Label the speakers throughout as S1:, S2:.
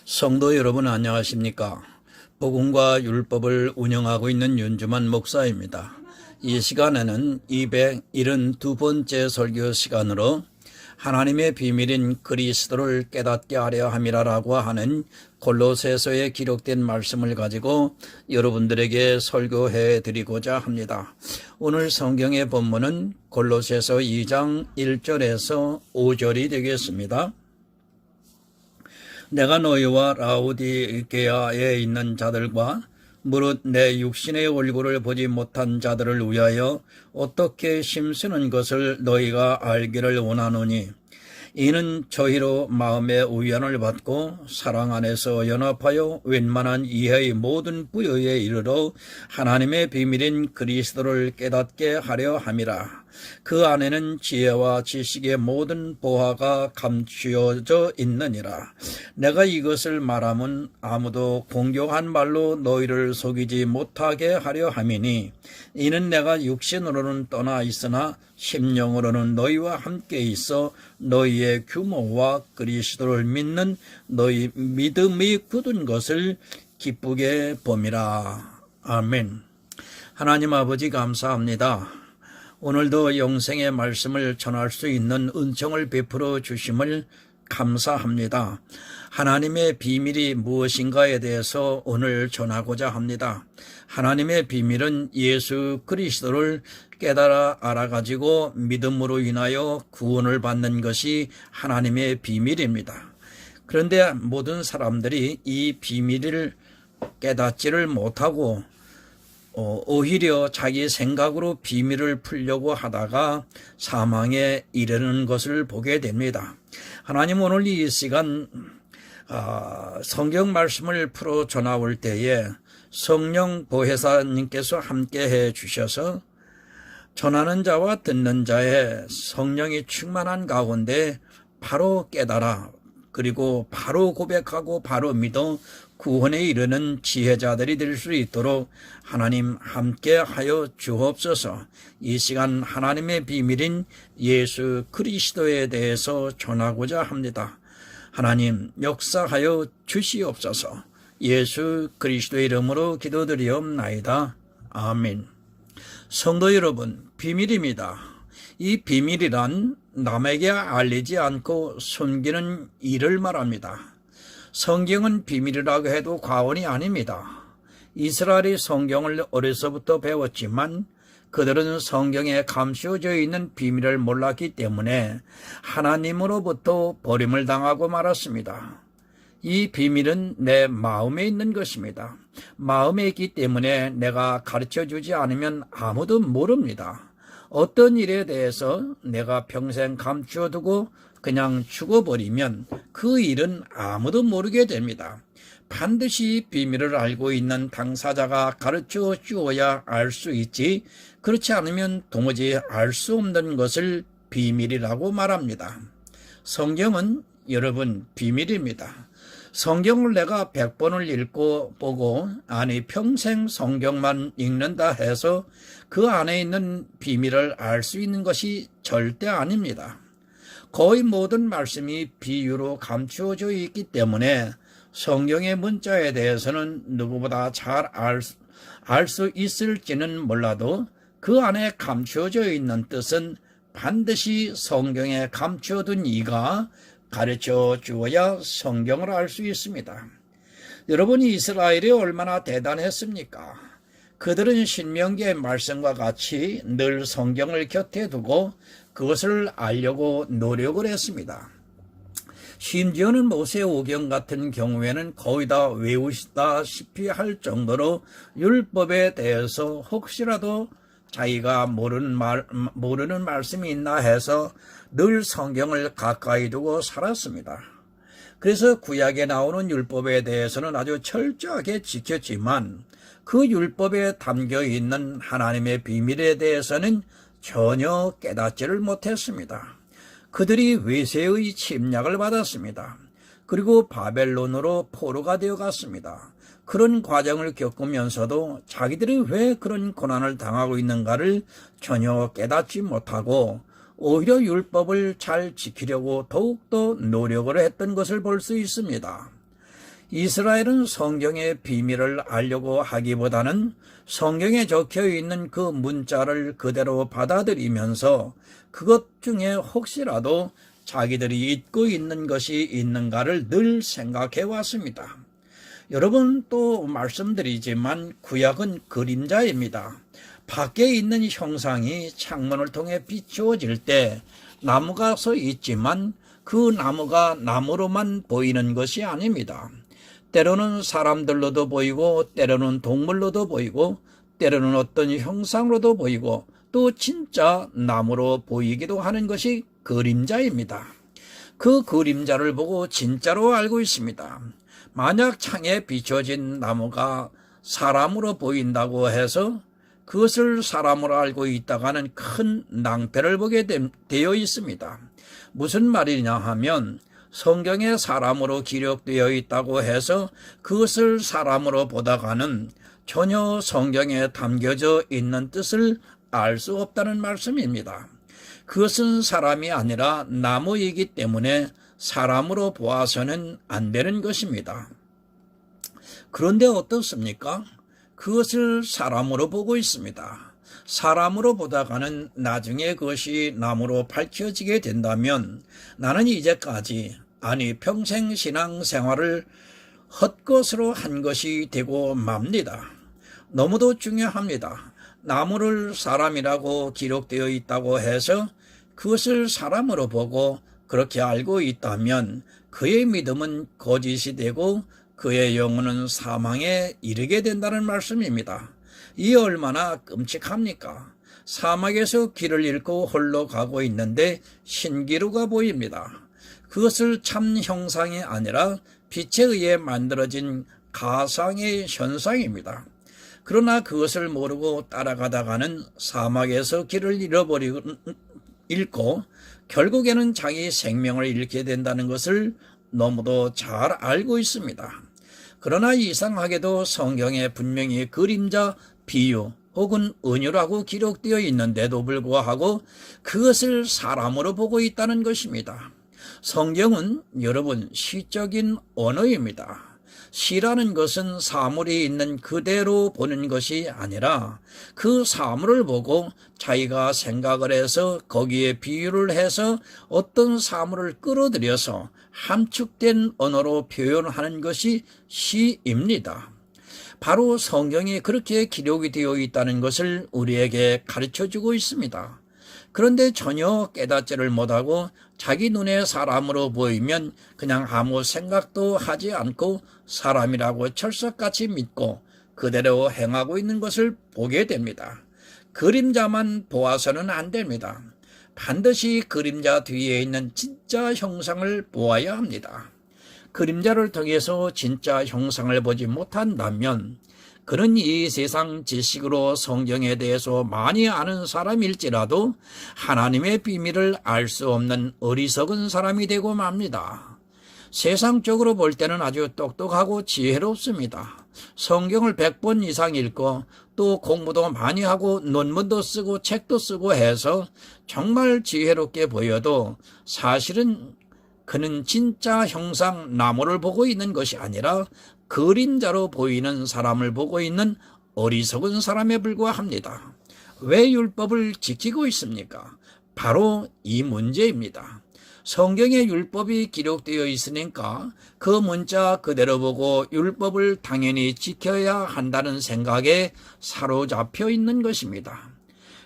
S1: 성도 여러분 안녕하십니까? 복음과 율법을 운영하고 있는 윤주만 목사입니다. 이 시간에는 272번째 설교 시간으로 하나님의 비밀인 그리스도를 깨닫게 하려 함이라라고 하는 골로새서에 기록된 말씀을 가지고 여러분들에게 설교해 드리고자 합니다. 오늘 성경의 본문은 골로새서 2장 1절에서 5절이 되겠습니다. 내가 너희와 라오디게아에 있는 자들과 무릇 내 육신의 얼굴을 보지 못한 자들을 위하여 어떻게 힘쓰는 것을 너희가 알기를 원하노니 이는 저희로 마음의 위안을 받고 사랑 안에서 연합하여 웬만한 이해의 모든 부여에 이르러 하나님의 비밀인 그리스도를 깨닫게 하려 함이라. 그 안에는 지혜와 지식의 모든 보화가 감추어져 있느니라. 내가 이것을 말하면 아무도 공경한 말로 너희를 속이지 못하게 하려 함이니 이는 내가 육신으로는 떠나 있으나 심령으로는 너희와 함께 있어 너희의 규모와 그리스도를 믿는 너희 믿음이 굳은 것을 기쁘게 봄이라. 아멘. 하나님 아버지 감사합니다. 오늘도 영생의 말씀을 전할 수 있는 은총을 베풀어 주심을 감사합니다. 하나님의 비밀이 무엇인가에 대해서 오늘 전하고자 합니다. 하나님의 비밀은 예수 그리스도를 깨달아 알아가지고 믿음으로 인하여 구원을 받는 것이 하나님의 비밀입니다. 그런데 모든 사람들이 이 비밀을 깨닫지를 못하고 오히려 자기 생각으로 비밀을 풀려고 하다가 사망에 이르는 것을 보게 됩니다. 하나님 오늘 이 시간 성경 말씀을 풀어 전하올 때에 성령 보혜사님께서 함께해 주셔서 전하는 자와 듣는 자의 성령이 충만한 가운데 바로 깨달아 그리고 바로 고백하고 바로 믿어 구원에 이르는 지혜자들이 될 수 있도록 하나님 함께하여 주옵소서. 이 시간 하나님의 비밀인 예수 그리스도에 대해서 전하고자 합니다. 하나님 역사하여 주시옵소서. 예수 그리스도의 이름으로 기도드리옵나이다. 아멘. 성도 여러분, 비밀입니다. 이 비밀이란 남에게 알리지 않고 숨기는 일을 말합니다. 성경은 비밀이라고 해도 과언이 아닙니다. 이스라엘이 성경을 어려서부터 배웠지만 그들은 성경에 감추어져 있는 비밀을 몰랐기 때문에 하나님으로부터 버림을 당하고 말았습니다. 이 비밀은 내 마음에 있는 것입니다. 마음에 있기 때문에 내가 가르쳐주지 않으면 아무도 모릅니다. 어떤 일에 대해서 내가 평생 감추어두고 그냥 죽어버리면 그 일은 아무도 모르게 됩니다. 반드시 비밀을 알고 있는 당사자가 가르쳐 주어야 알 수 있지, 그렇지 않으면 도무지 알 수 없는 것을 비밀이라고 말합니다. 성경은 여러분 비밀입니다. 성경을 내가 100번을 읽고 보고 아니 평생 성경만 읽는다 해서 그 안에 있는 비밀을 알 수 있는 것이 절대 아닙니다. 거의 모든 말씀이 비유로 감추어져 있기 때문에 성경의 문자에 대해서는 누구보다 잘 알 수 있을지는 몰라도 그 안에 감추어져 있는 뜻은 반드시 성경에 감추어둔 이가 가르쳐 주어야 성경을 알 수 있습니다. 여러분이 이스라엘이 얼마나 대단했습니까? 그들은 신명기의 말씀과 같이 늘 성경을 곁에 두고 그것을 알려고 노력을 했습니다. 심지어는 모세오경 같은 경우에는 거의 다 외우시다시피 할 정도로 율법에 대해서 혹시라도 자기가 모르는 말씀이 있나 해서 늘 성경을 가까이 두고 살았습니다. 그래서 구약에 나오는 율법에 대해서는 아주 철저하게 지켰지만 그 율법에 담겨 있는 하나님의 비밀에 대해서는 전혀 깨닫지를 못했습니다. 그들이 외세의 침략을 받았습니다. 그리고 바벨론으로 포로가 되어갔습니다. 그런 과정을 겪으면서도 자기들이 왜 그런 고난을 당하고 있는가를 전혀 깨닫지 못하고 오히려 율법을 잘 지키려고 더욱더 노력을 했던 것을 볼 수 있습니다. 이스라엘은 성경의 비밀을 알려고 하기보다는 성경에 적혀 있는 그 문자를 그대로 받아들이면서 그것 중에 혹시라도 자기들이 잊고 있는 것이 있는가를 늘 생각해 왔습니다. 여러분, 또 말씀드리지만 구약은 그림자입니다. 밖에 있는 형상이 창문을 통해 비추어질 때 나무가 서 있지만 그 나무가 나무로만 보이는 것이 아닙니다. 때로는 사람들로도 보이고, 때로는 동물로도 보이고, 때로는 어떤 형상으로도 보이고, 또 진짜 나무로 보이기도 하는 것이 그림자입니다. 그 그림자를 보고 진짜로 알고 있습니다. 만약 창에 비춰진 나무가 사람으로 보인다고 해서 그것을 사람으로 알고 있다가는 큰 낭패를 보게 되어 있습니다. 무슨 말이냐 하면 성경에 사람으로 기록되어 있다고 해서 그것을 사람으로 보다가는 전혀 성경에 담겨져 있는 뜻을 알 수 없다는 말씀입니다. 그것은 사람이 아니라 나무이기 때문에 사람으로 보아서는 안 되는 것입니다. 그런데 어떻습니까? 그것을 사람으로 보고 있습니다. 사람으로 보다가는 나중에 그것이 나무로 밝혀지게 된다면 나는 이제까지, 아니 평생 신앙생활을 헛것으로 한 것이 되고 맙니다. 너무도 중요합니다. 나무를 사람이라고 기록되어 있다고 해서 그것을 사람으로 보고 그렇게 알고 있다면 그의 믿음은 거짓이 되고 그의 영혼은 사망에 이르게 된다는 말씀입니다. 이 얼마나 끔찍합니까? 사막에서 길을 잃고 홀로 가고 있는데 신기루가 보입니다. 그것을 참 형상이 아니라 빛에 의해 만들어진 가상의 현상입니다. 그러나 그것을 모르고 따라가다가는 사막에서 길을 잃고 결국에는 자기 생명을 잃게 된다는 것을 너무도 잘 알고 있습니다. 그러나 이상하게도 성경에 분명히 그림자, 비유 혹은 은유라고 기록되어 있는데도 불구하고 그것을 사람으로 보고 있다는 것입니다. 성경은 여러분 시적인 언어입니다. 시라는 것은 사물이 있는 그대로 보는 것이 아니라 그 사물을 보고 자기가 생각을 해서 거기에 비유를 해서 어떤 사물을 끌어들여서 함축된 언어로 표현하는 것이 시입니다. 바로 성경이 그렇게 기록이 되어 있다는 것을 우리에게 가르쳐주고 있습니다. 그런데 전혀 깨닫지를 못하고 자기 눈에 사람으로 보이면 그냥 아무 생각도 하지 않고 사람이라고 철석같이 믿고 그대로 행하고 있는 것을 보게 됩니다. 그림자만 보아서는 안 됩니다. 반드시 그림자 뒤에 있는 진짜 형상을 보아야 합니다. 그림자를 통해서 진짜 형상을 보지 못한다면 그는 이 세상 지식으로 성경에 대해서 많이 아는 사람일지라도 하나님의 비밀을 알 수 없는 어리석은 사람이 되고 맙니다. 세상적으로 볼 때는 아주 똑똑하고 지혜롭습니다. 성경을 100번 이상 읽고 또 공부도 많이 하고 논문도 쓰고 책도 쓰고 해서 정말 지혜롭게 보여도 사실은 그는 진짜 형상 나무를 보고 있는 것이 아니라 그림자로 보이는 사람을 보고 있는 어리석은 사람에 불과합니다. 왜 율법을 지키고 있습니까? 바로 이 문제입니다. 성경에 율법이 기록되어 있으니까 그 문자 그대로 보고 율법을 당연히 지켜야 한다는 생각에 사로잡혀 있는 것입니다.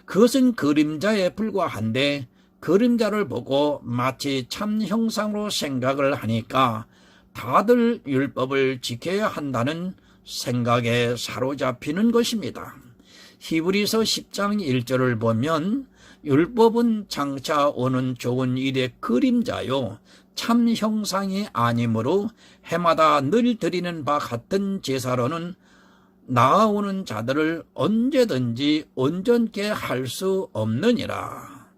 S1: 그것은 그림자에 불과한데 그림자를 보고 마치 참 형상으로 생각을 하니까 다들 율법을 지켜야 한다는 생각에 사로잡히는 것입니다. 히브리서 10장 1절을 보면 율법은 장차 오는 좋은 일의 그림자요 참 형상이 아니므로 해마다 늘 드리는 바 같은 제사로는 나아오는 자들을 언제든지 온전케 할 수 없느니라.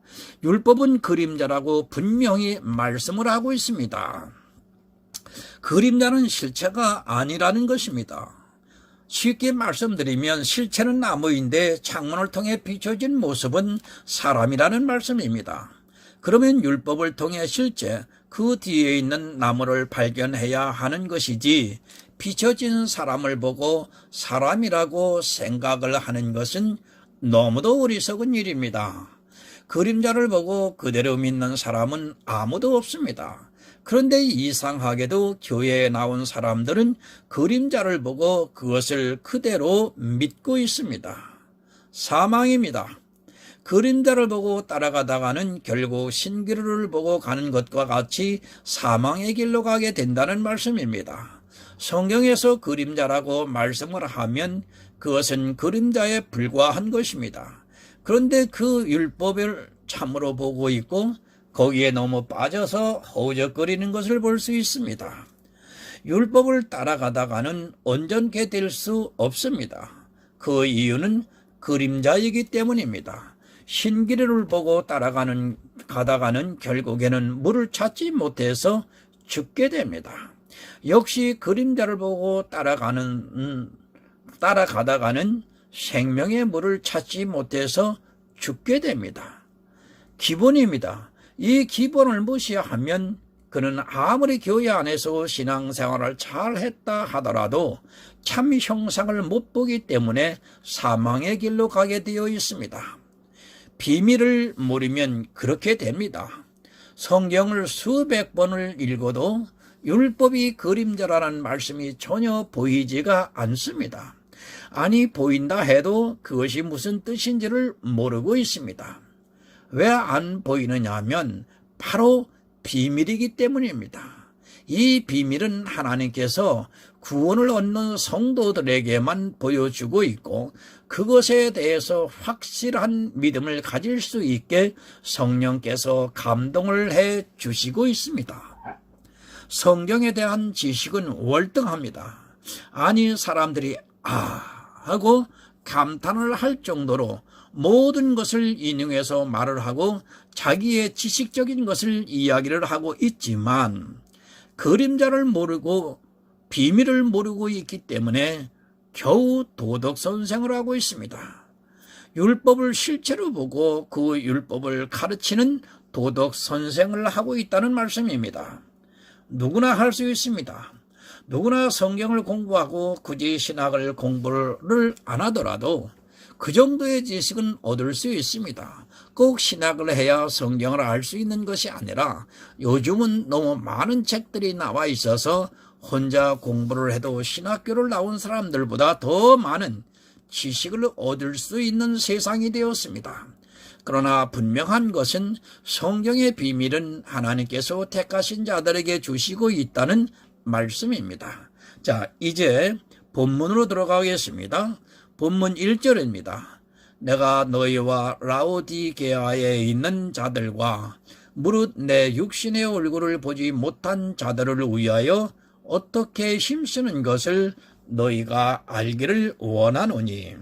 S1: 율법은 그림자라고 분명히 말씀을 하고 있습니다. 그림자는 실체가 아니라는 것입니다. 쉽게 말씀드리면 실체는 나무인데 창문을 통해 비춰진 모습은 사람이라는 말씀입니다. 그러면 율법을 통해 실제, 그 뒤에 있는 나무를 발견해야 하는 것이지, 비춰진 사람을 보고 사람이라고 생각을 하는 것은 너무도 어리석은 일입니다. 그림자를 보고 그대로 믿는 사람은 아무도 없습니다. 그런데 이상하게도 교회에 나온 사람들은 그림자를 보고 그것을 그대로 믿고 있습니다. 사망입니다. 그림자를 보고 따라가다가는 결국 신기루를 보고 가는 것과 같이 사망의 길로 가게 된다는 말씀입니다. 성경에서 그림자라고 말씀을 하면 그것은 그림자에 불과한 것입니다. 그런데 그 율법을 참으로 보고 있고 거기에 너무 빠져서 허우적거리는 것을 볼 수 있습니다. 율법을 따라가다가는 온전케 될 수 없습니다. 그 이유는 그림자이기 때문입니다. 신기루를 보고 가다가는 결국에는 물을 찾지 못해서 죽게 됩니다. 역시 그림자를 보고 따라가다가는 생명의 물을 찾지 못해서 죽게 됩니다. 기본입니다. 이 기본을 무시하면 그는 아무리 교회 안에서 신앙생활을 잘 했다 하더라도 참 형상을 못 보기 때문에 사망의 길로 가게 되어 있습니다. 비밀을 모르면 그렇게 됩니다. 성경을 수백 번을 읽어도 율법이 그림자라는 말씀이 전혀 보이지가 않습니다. 아니, 보인다 해도 그것이 무슨 뜻인지를 모르고 있습니다. 왜 안 보이느냐 하면 바로 비밀이기 때문입니다. 이 비밀은 하나님께서 구원을 얻는 성도들에게만 보여주고 있고 그것에 대해서 확실한 믿음을 가질 수 있게 성령께서 감동을 해 주시고 있습니다. 성경에 대한 지식은 월등합니다. 아니, 사람들이 하고 감탄을 할 정도로 모든 것을 인용해서 말을 하고 자기의 지식적인 것을 이야기를 하고 있지만 그림자를 모르고 비밀을 모르고 있기 때문에 겨우 도덕선생을 하고 있습니다. 율법을 실체로 보고 그 율법을 가르치는 도덕선생을 하고 있다는 말씀입니다. 누구나 할 수 있습니다. 누구나 성경을 공부하고 굳이 신학을 공부를 안 하더라도 그 정도의 지식은 얻을 수 있습니다. 꼭 신학을 해야 성경을 알 수 있는 것이 아니라 요즘은 너무 많은 책들이 나와 있어서 혼자 공부를 해도 신학교를 나온 사람들보다 더 많은 지식을 얻을 수 있는 세상이 되었습니다. 그러나 분명한 것은 성경의 비밀은 하나님께서 택하신 자들에게 주시고 있다는 말씀입니다. 자, 이제 본문으로 들어가겠습니다. 본문 1절입니다. 내가 너희와 라오디게아에 있는 자들과 무릇 내 육신의 얼굴을 보지 못한 자들을 위하여 어떻게 힘쓰는 것을 너희가 알기를 원하노니.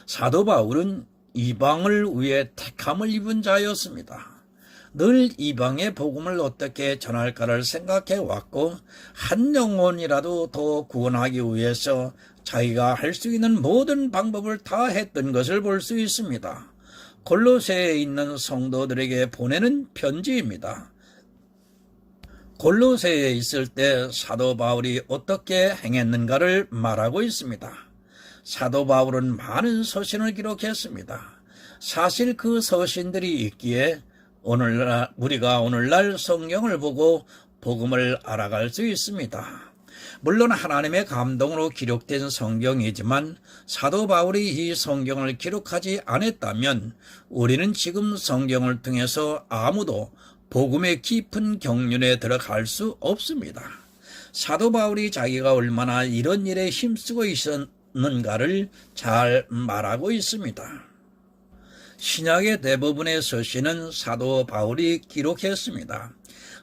S1: 사도 바울은 이방을 위해 택함을 입은 자였습니다. 늘 이방의 복음을 어떻게 전할까를 생각해 왔고 한 영혼이라도 더 구원하기 위해서 자기가 할 수 있는 모든 방법을 다 했던 것을 볼 수 있습니다. 골로새에 있는 성도들에게 보내는 편지입니다. 골로새에 있을 때 사도 바울이 어떻게 행했는가를 말하고 있습니다. 사도 바울은 많은 서신을 기록했습니다. 사실 그 서신들이 있기에 우리가 오늘날 성경을 보고 복음을 알아갈 수 있습니다. 물론 하나님의 감동으로 기록된 성경이지만 사도 바울이 이 성경을 기록하지 않았다면 우리는 지금 성경을 통해서 아무도 복음의 깊은 경륜에 들어갈 수 없습니다. 사도 바울이 자기가 얼마나 이런 일에 힘쓰고 있었는가를 잘 말하고 있습니다. 신약의 대부분의 서신은 사도 바울이 기록했습니다.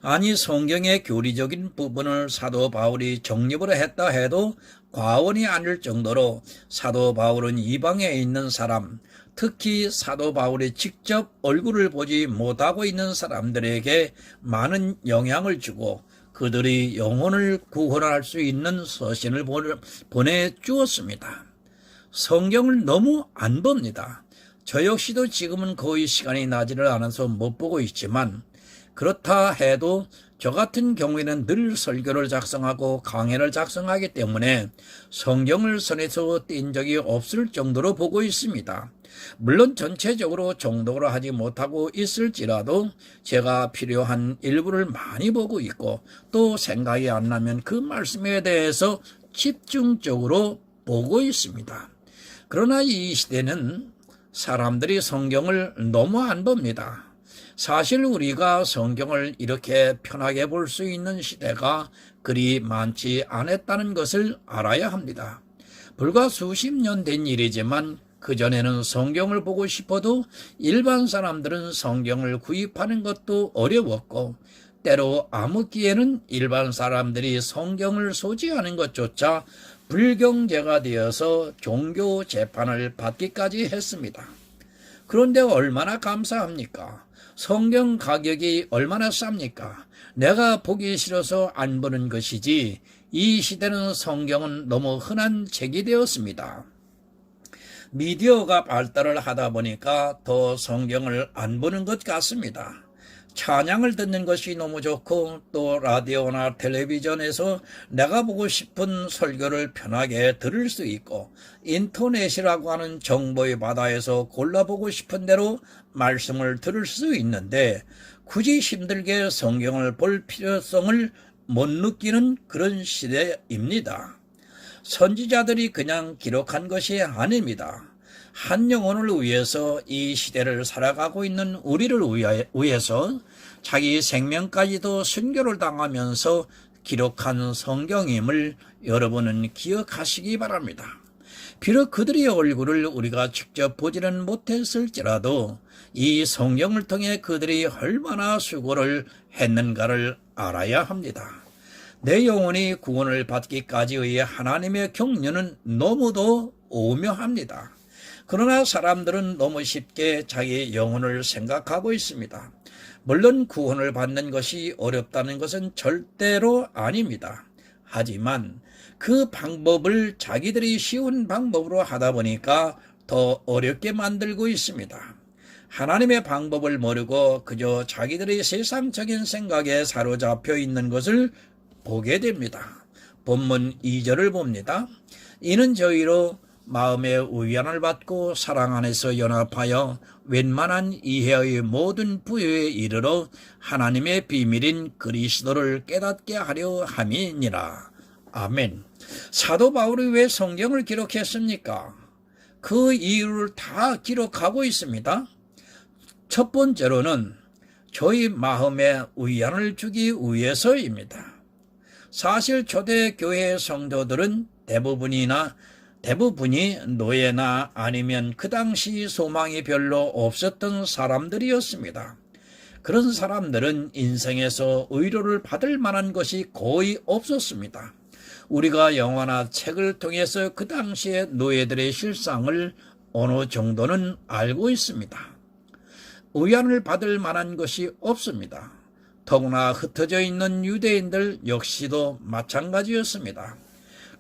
S1: 아니, 성경의 교리적인 부분을 사도 바울이 정립을 했다 해도 과언이 아닐 정도로 사도 바울은 이방에 있는 사람, 특히 사도 바울이 직접 얼굴을 보지 못하고 있는 사람들에게 많은 영향을 주고 그들이 영혼을 구원할 수 있는 서신을 보내주었습니다. 성경을 너무 안 봅니다. 저 역시도 지금은 거의 시간이 나지를 않아서 못 보고 있지만 그렇다 해도 저 같은 경우에는 늘 설교를 작성하고 강해를 작성하기 때문에 성경을 손에서 띈 적이 없을 정도로 보고 있습니다. 물론 전체적으로 정독으로 하지 못하고 있을지라도 제가 필요한 일부를 많이 보고 있고 또 생각이 안 나면 그 말씀에 대해서 집중적으로 보고 있습니다. 그러나 이 시대는 사람들이 성경을 너무 안 봅니다. 사실 우리가 성경을 이렇게 편하게 볼 수 있는 시대가 그리 많지 않았다는 것을 알아야 합니다. 불과 수십 년 된 일이지만 그전에는 성경을 보고 싶어도 일반 사람들은 성경을 구입하는 것도 어려웠고 때로 암흑기에는 일반 사람들이 성경을 소지하는 것조차 불경제가 되어서 종교 재판을 받기까지 했습니다. 그런데 얼마나 감사합니까? 성경 가격이 얼마나 쌉니까? 내가 보기 싫어서 안 보는 것이지 이 시대는 성경은 너무 흔한 책이 되었습니다. 미디어가 발달을 하다 보니까 더 성경을 안 보는 것 같습니다. 찬양을 듣는 것이 너무 좋고 또 라디오나 텔레비전에서 내가 보고 싶은 설교를 편하게 들을 수 있고 인터넷이라고 하는 정보의 바다에서 골라보고 싶은 대로 말씀을 들을 수 있는데 굳이 힘들게 성경을 볼 필요성을 못 느끼는 그런 시대입니다. 선지자들이 그냥 기록한 것이 아닙니다. 한 영혼을 위해서 이 시대를 살아가고 있는 우리를 위해서 자기 생명까지도 순교를 당하면서 기록한 성경임을 여러분은 기억하시기 바랍니다. 비록 그들의 얼굴을 우리가 직접 보지는 못했을지라도 이 성경을 통해 그들이 얼마나 수고를 했는가를 알아야 합니다. 내 영혼이 구원을 받기까지의 하나님의 경륜은 너무도 오묘합니다. 그러나 사람들은 너무 쉽게 자기 영혼을 생각하고 있습니다. 물론 구원을 받는 것이 어렵다는 것은 절대로 아닙니다. 하지만 그 방법을 자기들이 쉬운 방법으로 하다 보니까 더 어렵게 만들고 있습니다. 하나님의 방법을 모르고 그저 자기들의 세상적인 생각에 사로잡혀 있는 것을 보게 됩니다. 본문 2절을 봅니다. 이는 저희로 마음의 위안을 받고 사랑 안에서 연합하여 웬만한 이해의 모든 부여에 이르러 하나님의 비밀인 그리스도를 깨닫게 하려 함이니라. 아멘. 사도 바울이 왜 성경을 기록했습니까? 그 이유를 다 기록하고 있습니다. 첫 번째로는 저희 마음에 위안을 주기 위해서입니다. 사실 초대교회 성도들은 대부분이 노예나 아니면 그 당시 소망이 별로 없었던 사람들이었습니다. 그런 사람들은 인생에서 위로를 받을 만한 것이 거의 없었습니다. 우리가 영화나 책을 통해서 그 당시의 노예들의 실상을 어느 정도는 알고 있습니다. 위안을 받을 만한 것이 없습니다. 더구나 흩어져 있는 유대인들 역시도 마찬가지였습니다.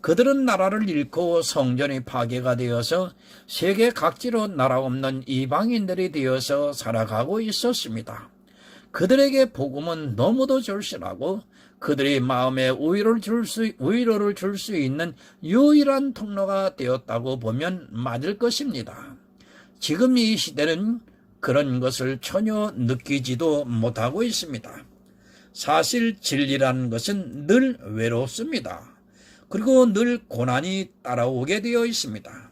S1: 그들은 나라를 잃고 성전이 파괴가 되어서 세계 각지로 나라 없는 이방인들이 되어서 살아가고 있었습니다. 그들에게 복음은 너무도 절실하고 그들의 마음에 위로를 줄 수 있는 유일한 통로가 되었다고 보면 맞을 것입니다. 지금 이 시대는 그런 것을 전혀 느끼지도 못하고 있습니다. 사실 진리라는 것은 늘 외롭습니다. 그리고 늘 고난이 따라오게 되어 있습니다.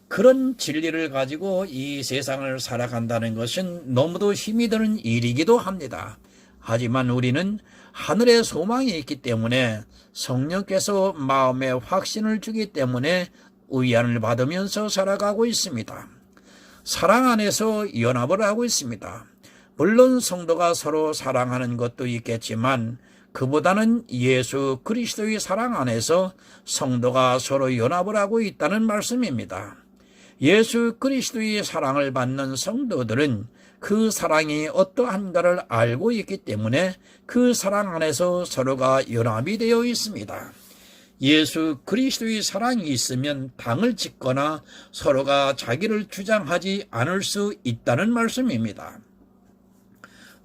S1: 그런 진리를 가지고 이 세상을 살아간다는 것은 너무도 힘이 드는 일이기도 합니다. 하지만 우리는 하늘에 소망이 있기 때문에 성령께서 마음에 확신을 주기 때문에 위안을 받으면서 살아가고 있습니다. 사랑 안에서 연합을 하고 있습니다. 물론 성도가 서로 사랑하는 것도 있겠지만 그보다는 예수 그리스도의 사랑 안에서 성도가 서로 연합을 하고 있다는 말씀입니다. 예수 그리스도의 사랑을 받는 성도들은 그 사랑이 어떠한가를 알고 있기 때문에 그 사랑 안에서 서로가 연합이 되어 있습니다. 예수 그리스도의 사랑이 있으면 당을 짓거나 서로가 자기를 주장하지 않을 수 있다는 말씀입니다.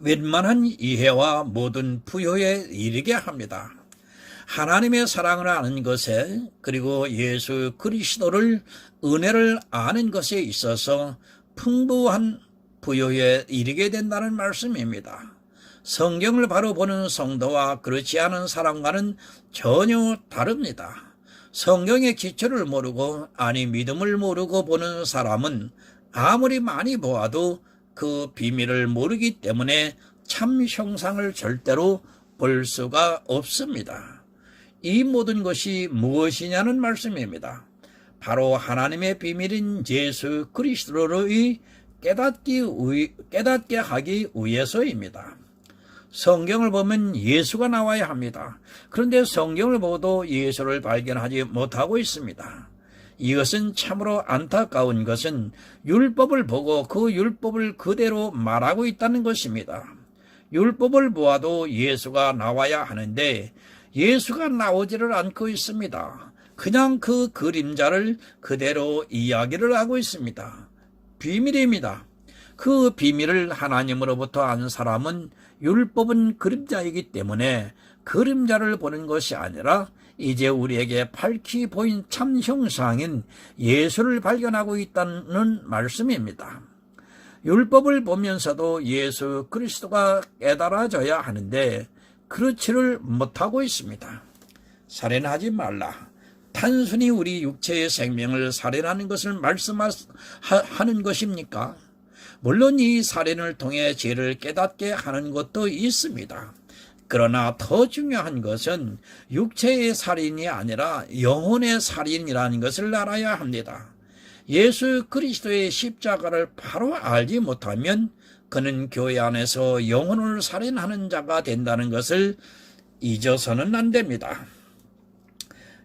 S1: 웬만한 이해와 모든 부여에 이르게 합니다. 하나님의 사랑을 아는 것에, 그리고 예수 그리스도를 은혜를 아는 것에 있어서 풍부한 부여에 이르게 된다는 말씀입니다. 성경을 바로 보는 성도와 그렇지 않은 사람과는 전혀 다릅니다. 성경의 기초를 모르고, 아니 믿음을 모르고 보는 사람은 아무리 많이 보아도 그 비밀을 모르기 때문에 참 형상을 절대로 볼 수가 없습니다. 이 모든 것이 무엇이냐는 말씀입니다. 바로 하나님의 비밀인 예수 그리스도를 깨닫게 하기 위해서입니다. 성경을 보면 예수가 나와야 합니다. 그런데 성경을 보도 예수를 발견하지 못하고 있습니다. 이것은 참으로 안타까운 것은 율법을 보고 그 율법을 그대로 말하고 있다는 것입니다. 율법을 보아도 예수가 나와야 하는데 예수가 나오지를 않고 있습니다. 그냥 그 그림자를 그대로 이야기를 하고 있습니다. 비밀입니다. 그 비밀을 하나님으로부터 안 사람은 율법은 그림자이기 때문에 그림자를 보는 것이 아니라 이제 우리에게 밝히 보인 참 형상인 예수를 발견하고 있다는 말씀입니다. 율법을 보면서도 예수 그리스도가 깨달아져야 하는데 그렇지를 못하고 있습니다. 살인하지 말라. 단순히 우리 육체의 생명을 살인하는 것을 말씀하는 것입니까? 물론 이 살인을 통해 죄를 깨닫게 하는 것도 있습니다. 그러나 더 중요한 것은 육체의 살인이 아니라 영혼의 살인이라는 것을 알아야 합니다. 예수 그리스도의 십자가를 바로 알지 못하면 그는 교회 안에서 영혼을 살인하는 자가 된다는 것을 잊어서는 안 됩니다.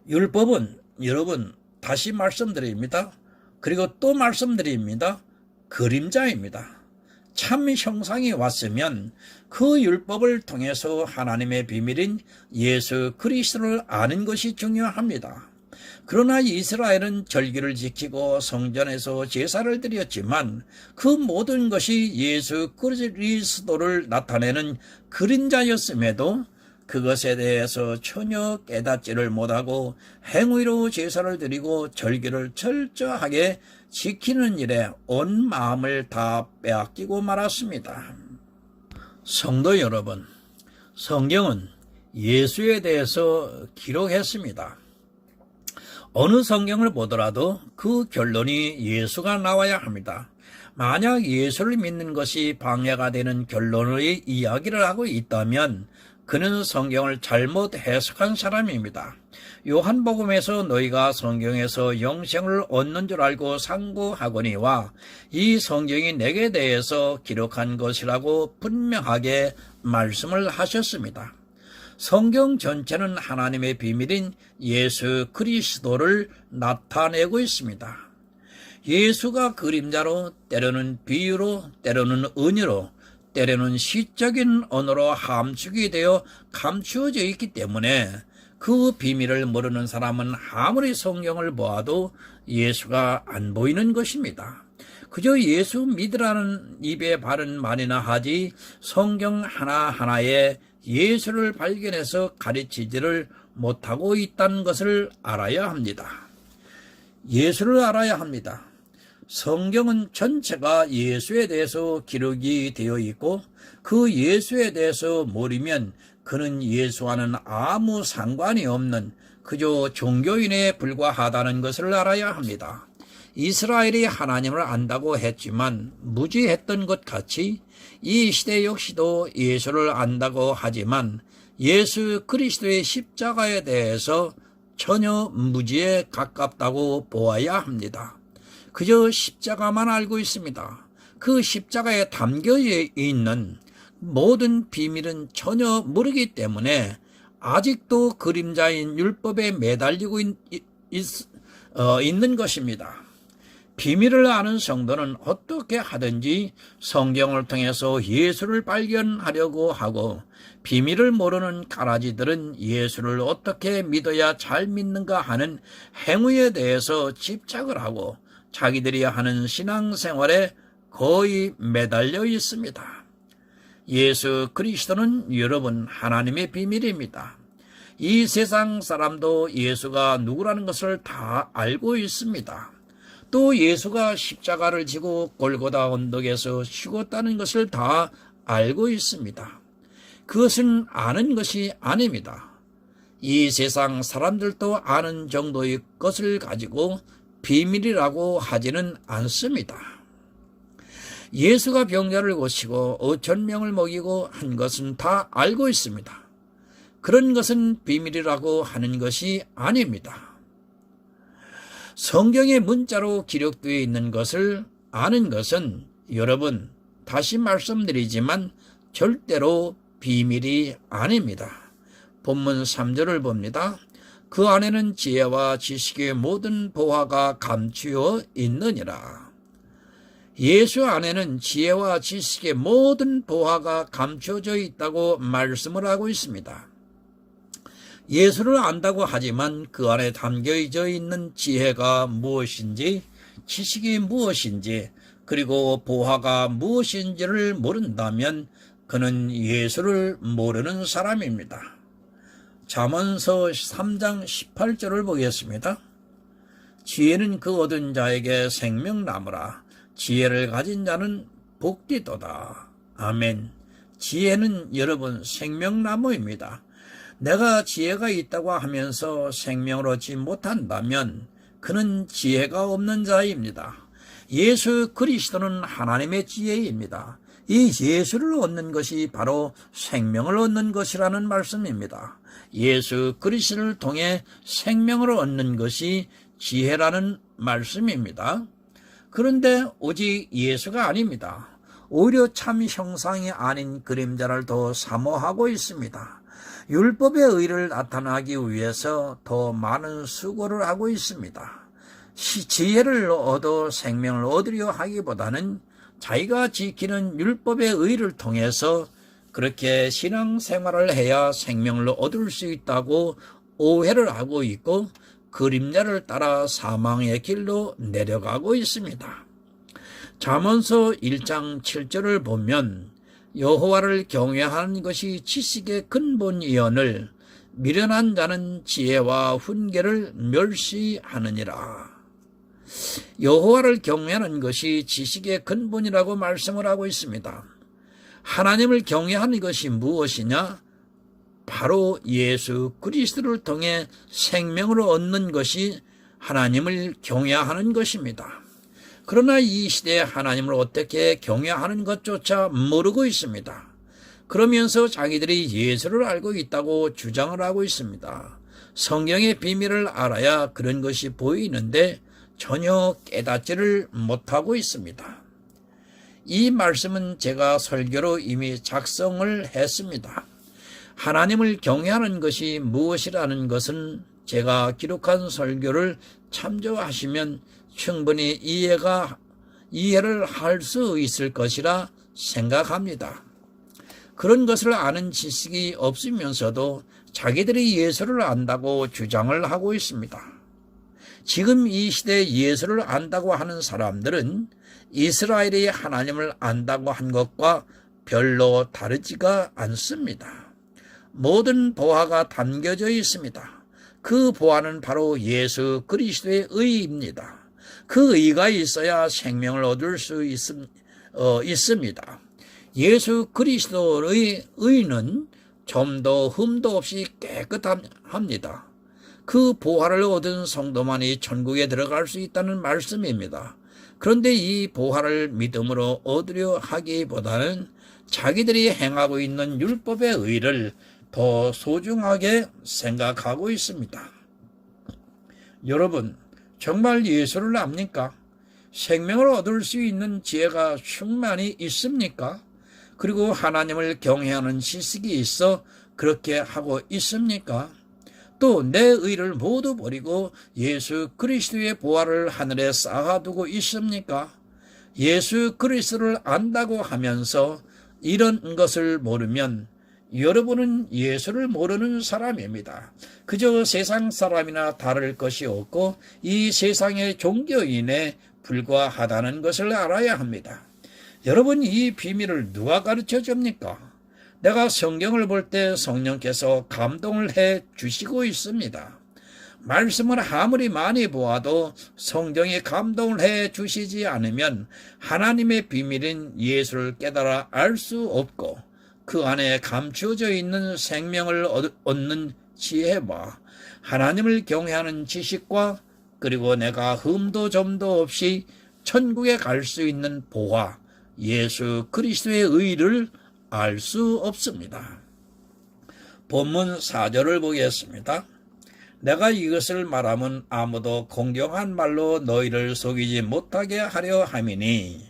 S1: 율법은, 여러분 다시 말씀드립니다. 그리고 또 말씀드립니다. 그림자입니다. 참 형상이 왔으면 그 율법을 통해서 하나님의 비밀인 예수 그리스도를 아는 것이 중요합니다. 그러나 이스라엘은 절기를 지키고 성전에서 제사를 드렸지만 그 모든 것이 예수 그리스도를 나타내는 그림자였음에도 그것에 대해서 전혀 깨닫지를 못하고 행위로 제사를 드리고 절기를 철저하게 지키는 일에 온 마음을 다 빼앗기고 말았습니다. 성도 여러분, 성경은 예수에 대해서 기록했습니다. 어느 성경을 보더라도 그 결론이 예수가 나와야 합니다. 만약 예수를 믿는 것이 방해가 되는 결론의 이야기를 하고 있다면 그는 성경을 잘못 해석한 사람입니다. 요한복음에서 너희가 성경에서 영생을 얻는 줄 알고 상고하거니와 이 성경이 내게 대해서 기록한 것이라고 분명하게 말씀을 하셨습니다. 성경 전체는 하나님의 비밀인 예수 그리스도를 나타내고 있습니다. 예수가 그림자로, 때로는 비유로, 때로는 은유로, 때로는 시적인 언어로 함축이 되어 감추어져 있기 때문에 그 비밀을 모르는 사람은 아무리 성경을 보아도 예수가 안 보이는 것입니다. 그저 예수 믿으라는 입에 바른 말이나 하지 성경 하나하나에 예수를 발견해서 가르치지를 못하고 있다는 것을 알아야 합니다. 예수를 알아야 합니다. 성경은 전체가 예수에 대해서 기록이 되어 있고 그 예수에 대해서 모르면 그는 예수와는 아무 상관이 없는 그저 종교인에 불과하다는 것을 알아야 합니다. 이스라엘이 하나님을 안다고 했지만 무지했던 것 같이 이 시대 역시도 예수를 안다고 하지만 예수 그리스도의 십자가에 대해서 전혀 무지에 가깝다고 보아야 합니다. 그저 십자가만 알고 있습니다. 그 십자가에 담겨 있는 모든 비밀은 전혀 모르기 때문에 아직도 그림자인 율법에 매달리고 있는 것입니다. 비밀을 아는 성도는 어떻게 하든지 성경을 통해서 예수를 발견하려고 하고 비밀을 모르는 가라지들은 예수를 어떻게 믿어야 잘 믿는가 하는 행위에 대해서 집착을 하고 자기들이 하는 신앙생활에 거의 매달려 있습니다. 예수 그리스도는 여러분 하나님의 비밀입니다. 이 세상 사람도 예수가 누구라는 것을 다 알고 있습니다. 또 예수가 십자가를 지고 골고다 언덕에서 죽었다는 것을 다 알고 있습니다. 그것은 아는 것이 아닙니다. 이 세상 사람들도 아는 정도의 것을 가지고 비밀이라고 하지는 않습니다. 예수가 병자를 고치고 5,000명을 먹이고 한 것은 다 알고 있습니다. 그런 것은 비밀이라고 하는 것이 아닙니다. 성경의 문자로 기록되어 있는 것을 아는 것은 여러분 다시 말씀드리지만 절대로 비밀이 아닙니다. 본문 3절을 봅니다. 그 안에는 지혜와 지식의 모든 보화가 감추어 있느니라. 예수 안에는 지혜와 지식의 모든 보화가 감춰져 있다고 말씀을 하고 있습니다. 예수를 안다고 하지만 그 안에 담겨져 있는 지혜가 무엇인지, 지식이 무엇인지, 그리고 보화가 무엇인지를 모른다면 그는 예수를 모르는 사람입니다. 잠언서 3장 18절을 보겠습니다. 지혜는 그 얻은 자에게 생명나무라. 지혜를 가진 자는 복되도다. 아멘. 지혜는 여러분 생명나무입니다. 내가 지혜가 있다고 하면서 생명을 얻지 못한다면 그는 지혜가 없는 자입니다. 예수 그리스도는 하나님의 지혜입니다. 이 예수를 얻는 것이 바로 생명을 얻는 것이라는 말씀입니다. 예수 그리스도를 통해 생명을 얻는 것이 지혜라는 말씀입니다. 그런데 오직 예수가 아닙니다. 오히려 참 형상이 아닌 그림자를 더 사모하고 있습니다. 율법의 의를 나타나기 위해서 더 많은 수고를 하고 있습니다. 지혜를 얻어 생명을 얻으려 하기보다는 자기가 지키는 율법의 의를 통해서 그렇게 신앙생활을 해야 생명을 얻을 수 있다고 오해를 하고 있고 그림자를 따라 사망의 길로 내려가고 있습니다. 잠언서 1장 7절을 보면 여호와를 경외하는 것이 지식의 근본이언을 미련한 자는 지혜와 훈계를 멸시하느니라. 여호와를 경외하는 것이 지식의 근본이라고 말씀을 하고 있습니다. 하나님을 경외하는 것이 무엇이냐? 바로 예수 그리스도를 통해 생명을 얻는 것이 하나님을 경외하는 것입니다. 그러나 이 시대에 하나님을 어떻게 경외하는 것조차 모르고 있습니다. 그러면서 자기들이 예수를 알고 있다고 주장을 하고 있습니다. 성경의 비밀을 알아야 그런 것이 보이는데 전혀 깨닫지를 못하고 있습니다. 이 말씀은 제가 설교로 이미 작성을 했습니다. 하나님을 경외하는 것이 무엇이라는 것은 제가 기록한 설교를 참조하시면 충분히 이해를 할 수 있을 것이라 생각합니다. 그런 것을 아는 지식이 없으면서도 자기들이 예수를 안다고 주장을 하고 있습니다. 지금 이 시대에 예수를 안다고 하는 사람들은 이스라엘이 하나님을 안다고 한 것과 별로 다르지가 않습니다. 모든 보화가 담겨져 있습니다. 그 보화는 바로 예수 그리스도의 의입니다. 그 의가 있어야 생명을 얻을 수 있습니다. 예수 그리스도의 의는 좀도 흠도 없이 깨끗합니다. 그 보화를 얻은 성도만이 천국에 들어갈 수 있다는 말씀입니다. 그런데 이 보화를 믿음으로 얻으려 하기보다는 자기들이 행하고 있는 율법의 의를 더 소중하게 생각하고 있습니다. 여러분, 정말 예수를 압니까? 생명을 얻을 수 있는 지혜가 충만히 있습니까? 그리고 하나님을 경외하는 지식이 있어 그렇게 하고 있습니까? 또 내 의를 모두 버리고 예수 그리스도의 보화를 하늘에 쌓아두고 있습니까? 예수 그리스도를 안다고 하면서 이런 것을 모르면 여러분은 예수를 모르는 사람입니다. 그저 세상 사람이나 다를 것이 없고 이 세상의 종교인에 불과하다는 것을 알아야 합니다. 여러분, 이 비밀을 누가 가르쳐 줍니까? 내가 성경을 볼 때 성령께서 감동을 해 주시고 있습니다. 말씀을 아무리 많이 보아도 성경이 감동을 해 주시지 않으면 하나님의 비밀인 예수를 깨달아 알 수 없고 그 안에 감추어져 있는 생명을 얻는 지혜와 하나님을 경외하는 지식과 그리고 내가 흠도 점도 없이 천국에 갈 수 있는 보화, 예수 그리스도의 의를 알 수 없습니다. 본문 4절을 보겠습니다. 내가 이것을 말하면 아무도 공경한 말로 너희를 속이지 못하게 하려 함이니.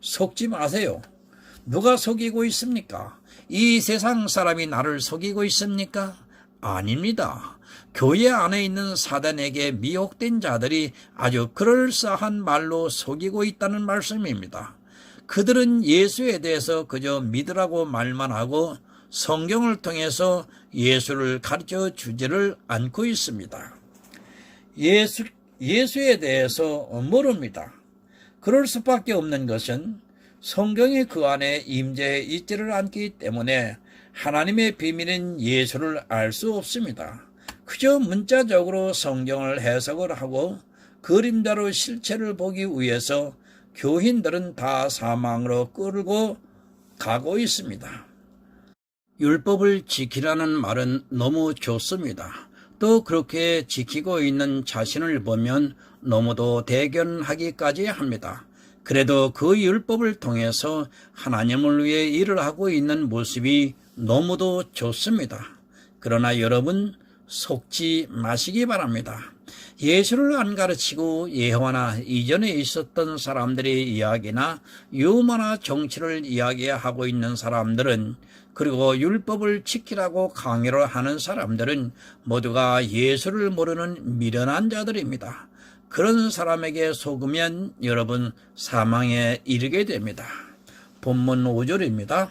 S1: 속지 마세요. 누가 속이고 있습니까? 이 세상 사람이 나를 속이고 있습니까? 아닙니다. 교회 안에 있는 사단에게 미혹된 자들이 아주 그럴싸한 말로 속이고 있다는 말씀입니다. 그들은 예수에 대해서 그저 믿으라고 말만 하고 성경을 통해서 예수를 가르쳐 주지를 않고 있습니다. 예수에 대해서 모릅니다. 그럴 수밖에 없는 것은 성경이 그 안에 임재해 있지를 않기 때문에 하나님의 비밀인 예수를 알 수 없습니다. 그저 문자적으로 성경을 해석을 하고 그림자로 실체를 보기 위해서 교인들은 다 사망으로 끌고 가고 있습니다. 율법을 지키라는 말은 너무 좋습니다. 또 그렇게 지키고 있는 자신을 보면 너무도 대견하기까지 합니다. 그래도 그 율법을 통해서 하나님을 위해 일을 하고 있는 모습이 너무도 좋습니다. 그러나 여러분, 속지 마시기 바랍니다. 예수를 안 가르치고 예화나 이전에 있었던 사람들의 이야기나 유머나 정치를 이야기하고 있는 사람들은, 그리고 율법을 지키라고 강요를 하는 사람들은 모두가 예수를 모르는 미련한 자들입니다. 그런 사람에게 속으면 여러분 사망에 이르게 됩니다. 본문 5절입니다.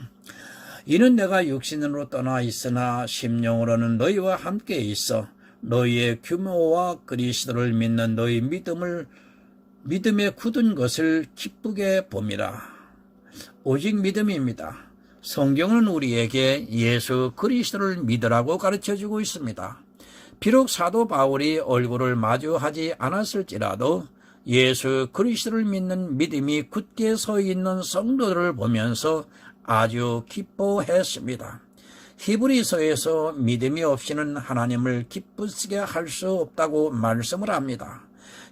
S1: 이는 내가 육신으로 떠나 있으나 심령으로는 너희와 함께 있어 너희의 규모와 그리스도를 믿는 너희 믿음에 굳은 것을 기쁘게 봄이라. 오직 믿음입니다. 성경은 우리에게 예수 그리스도를 믿으라고 가르쳐주고 있습니다. 비록 사도 바울이 얼굴을 마주하지 않았을지라도 예수 그리스도를 믿는 믿음이 굳게 서 있는 성도들을 보면서 아주 기뻐했습니다. 히브리서에서 믿음이 없이는 하나님을 기쁘시게 할 수 없다고 말씀을 합니다.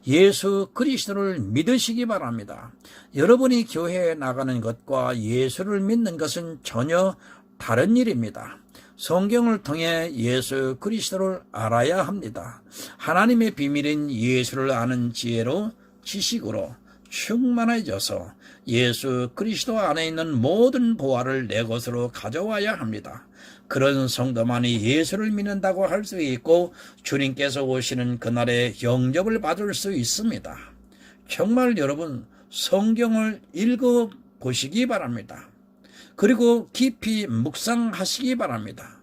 S1: 예수 그리스도를 믿으시기 바랍니다. 여러분이 교회에 나가는 것과 예수를 믿는 것은 전혀 다른 일입니다. 성경을 통해 예수 그리스도를 알아야 합니다. 하나님의 비밀인 예수를 아는 지혜로, 지식으로 충만해져서 예수 그리스도 안에 있는 모든 보화를 내 것으로 가져와야 합니다. 그런 성도만이 예수를 믿는다고 할 수 있고 주님께서 오시는 그날에 영접을 받을 수 있습니다. 정말 여러분, 성경을 읽어보시기 바랍니다. 그리고 깊이 묵상하시기 바랍니다.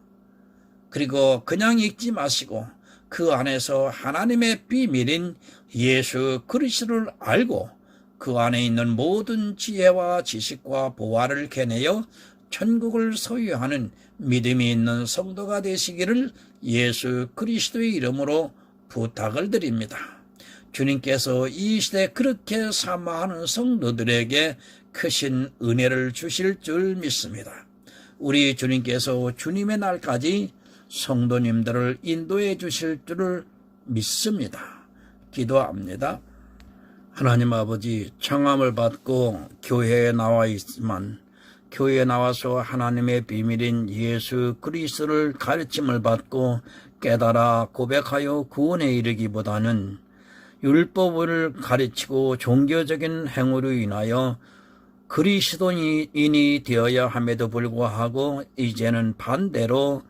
S1: 그리고 그냥 읽지 마시고 그 안에서 하나님의 비밀인 예수 그리스도를 알고 그 안에 있는 모든 지혜와 지식과 보화를 캐내어 천국을 소유하는 믿음이 있는 성도가 되시기를 예수 그리스도의 이름으로 부탁을 드립니다. 주님께서 이 시대 그렇게 사모하는 성도들에게 크신 은혜를 주실 줄 믿습니다. 우리 주님께서 주님의 날까지 성도님들을 인도해 주실 줄을 믿습니다. 기도합니다. 하나님 아버지, 청함을 받고 교회에 나와 있지만 교회에 나와서 하나님의 비밀인 예수 그리스도를 가르침을 받고 깨달아 고백하여 구원에 이르기보다는 율법을 가르치고 종교적인 행위로 인하여 그리스도인이 되어야 함에도 불구하고 이제는 반대로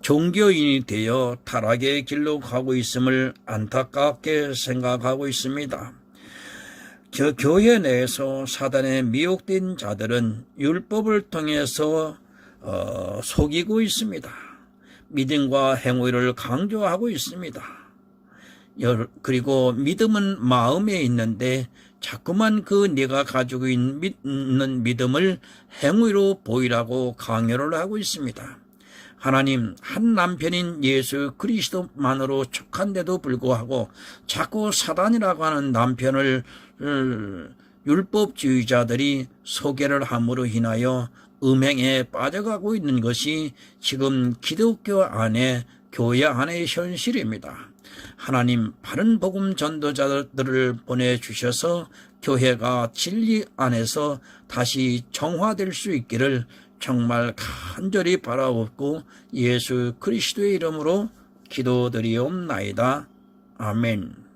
S1: 종교인이 되어 타락의 길로 가고 있음을 안타깝게 생각하고 있습니다. 교회 내에서 사단에 미혹된 자들은 율법을 통해서 속이고 있습니다. 믿음과 행위를 강조하고 있습니다. 그리고 믿음은 마음에 있는데 자꾸만 그 네가 가지고 있는 믿음을 행위로 보이라고 강요를 하고 있습니다. 하나님, 한 남편인 예수 그리스도만으로 촉한데도 불구하고 자꾸 사단이라고 하는 남편을 율법주의자들이 소개를 함으로 인하여 음행에 빠져가고 있는 것이 지금 기독교 안에, 교회 안의 현실입니다. 하나님, 바른 복음 전도자들을 보내주셔서 교회가 진리 안에서 다시 정화될 수 있기를 정말 간절히 바라옵고 예수 그리스도의 이름으로 기도드리옵나이다. 아멘.